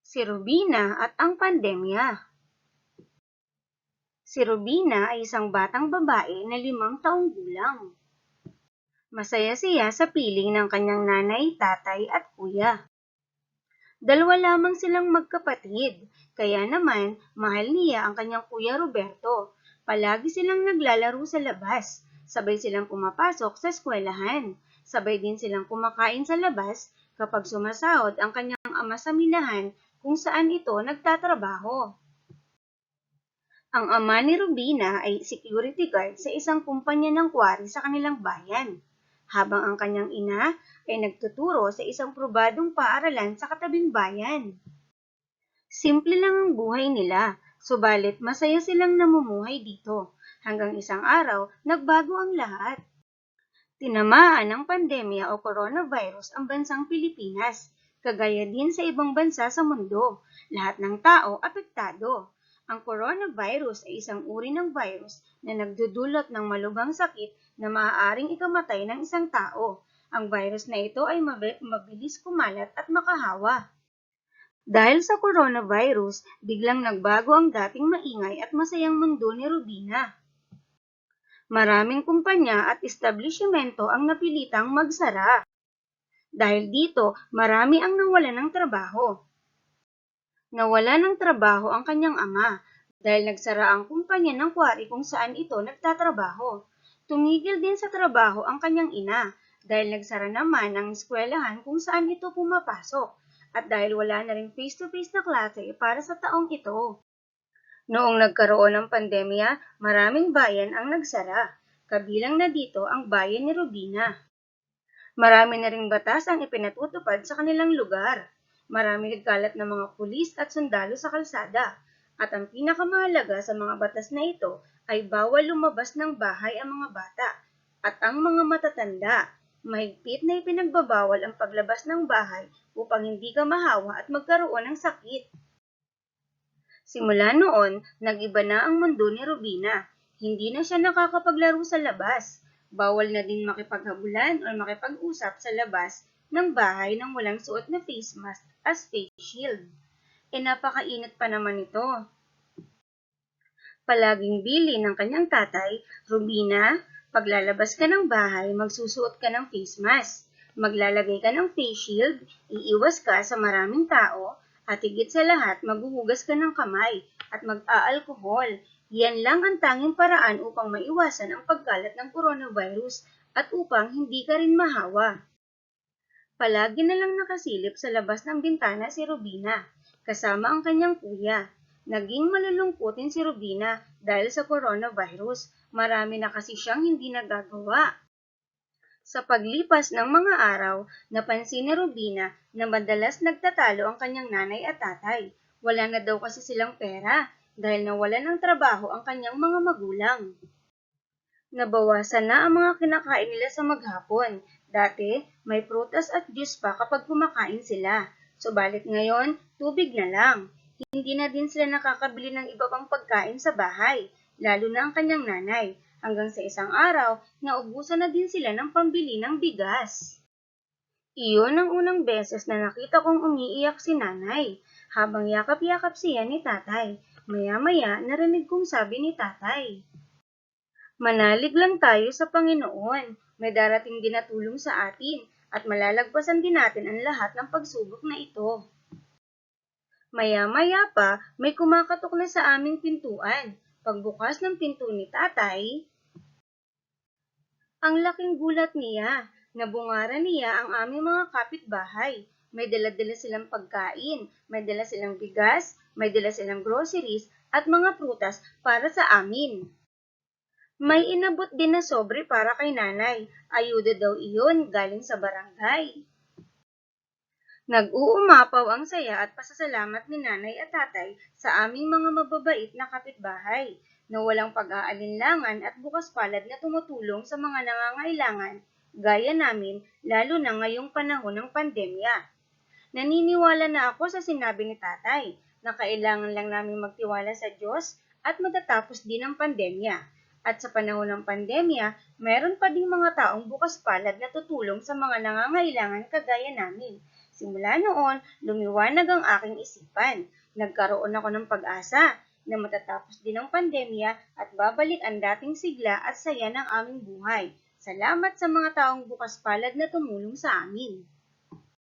Si Rubina at ang pandemya. Si Rubina ay isang batang babae na 5 taong gulang. Masaya siya sa piling ng kanyang nanay, tatay at kuya. Dalawa lamang silang magkapatid, kaya naman mahal niya ang kanyang kuya Roberto. Palagi silang naglalaro sa labas, sabay silang pumapasok sa eskwelahan, sabay din silang kumakain sa labas kapag sumasahod ang kanyang ama sa minahan kung saan ito nagtatrabaho. Ang ama ni Rubina ay security guard sa isang kumpanya ng quarry sa kanilang bayan, habang ang kanyang ina ay nagtuturo sa isang probadong paaralan sa katabing bayan. Simple lang ang buhay nila, subalit masaya silang namumuhay dito, hanggang isang araw nagbago ang lahat. Tinamaan ng pandemya o coronavirus ang bansang Pilipinas, kagaya din sa ibang bansa sa mundo. Lahat ng tao apektado. Ang coronavirus ay isang uri ng virus na nagdudulot ng malubhang sakit na maaaring ikamatay ng isang tao. Ang virus na ito ay mabilis kumalat at makahawa. Dahil sa coronavirus, biglang nagbago ang dating maingay at masayang mundo ni Rubina. Maraming kumpanya at establishmento ang napilitang magsara. Dahil dito, marami ang nawalan ng trabaho. Nawala ng trabaho ang kanyang ama dahil nagsara ang kumpanya ng quarry kung saan ito nagtatrabaho. Tumigil din sa trabaho ang kanyang ina dahil nagsara naman ang eskwelahan kung saan ito pumapasok at dahil wala na rin face-to-face na klase para sa taong ito. Noong nagkaroon ng pandemya, maraming bayan ang nagsara, kabilang na dito ang bayan ni Rubina. Marami na ring batas ang ipinatutupad sa kanilang lugar. Marami nagkalat ng mga pulis at sundalo sa kalsada. At ang pinakamahalaga sa mga batas na ito ay bawal lumabas ng bahay ang mga bata at ang mga matatanda. Mahigpit na ipinagbabawal ang paglabas ng bahay upang hindi ka mahawa at magkaroon ng sakit. Simula noon, nag-iba na ang mundo ni Rubina. Hindi na siya nakakapaglaro sa labas. Bawal na din makipaghabulan o makipag-usap sa labas ng bahay nang walang suot na face mask as face shield. Napakainit pa naman ito. Palaging bili ng kanyang tatay, Rubina, paglalabas ka ng bahay, magsusuot ka ng face mask. Maglalagay ka ng face shield, iiwas ka sa maraming tao, at higit sa lahat, maghuhugas ka ng kamay at mag-aalkohol. Yan lang ang tanging paraan upang maiwasan ang pagkalat ng coronavirus at upang hindi ka rin mahawa. Palagi na lang nakasilip sa labas ng bintana si Rubina, kasama ang kanyang kuya. Naging malulungkutin si Rubina dahil sa coronavirus. Marami na kasi siyang hindi nagagawa. Sa paglipas ng mga araw, napansin ni Rubina na madalas nagtatalo ang kanyang nanay at tatay. Wala na daw kasi silang pera dahil nawalan ng trabaho ang kanyang mga magulang. Nabawasan na ang mga kinakain nila sa maghapon. Dati, may prutas at juice pa kapag kumakain sila. Subalit ngayon, tubig na lang. Hindi na din sila nakakabili ng iba pang pagkain sa bahay, lalo na ang kanyang nanay. Hanggang sa isang araw, naubusan na din sila ng pambili ng bigas. Iyon ang unang beses na nakita kong umiiyak si nanay, habang yakap-yakap siya ni tatay. Maya-maya, narinig kong sabi ni tatay, "Manalig lang tayo sa Panginoon. May darating din na tulong sa atin at malalagpasan din natin ang lahat ng pagsubok na ito." Maya-maya pa, may kumakatok na sa aming pintuan. Pagbukas ng pinto ni tatay, ang laking gulat niya. Nabungaran niya ang aming mga kapitbahay. May dala-dala silang pagkain, may dala silang bigas, may dala silang groceries at mga prutas para sa amin. May inabot din na sobre para kay nanay. Ayuda daw iyon galing sa barangay. Nag-uumapaw ang saya at pasasalamat ni nanay at tatay sa aming mga mababait na kapitbahay na walang pag-aalinlangan at bukas palad na tumutulong sa mga nangangailangan gaya namin lalo na ngayong panahon ng pandemya. Naniniwala na ako sa sinabi ni tatay na kailangan lang namin magtiwala sa Diyos at matatapos din ang pandemya. At sa panahon ng pandemya, meron pa ding mga taong bukas palad na tutulong sa mga nangangailangan kagaya namin. Simula noon, lumiwanag ang aking isipan. Nagkaroon ako ng pag-asa na matatapos din ang pandemya at babalik ang dating sigla at saya ng aming buhay. Salamat sa mga taong bukas palad na tumulong sa amin.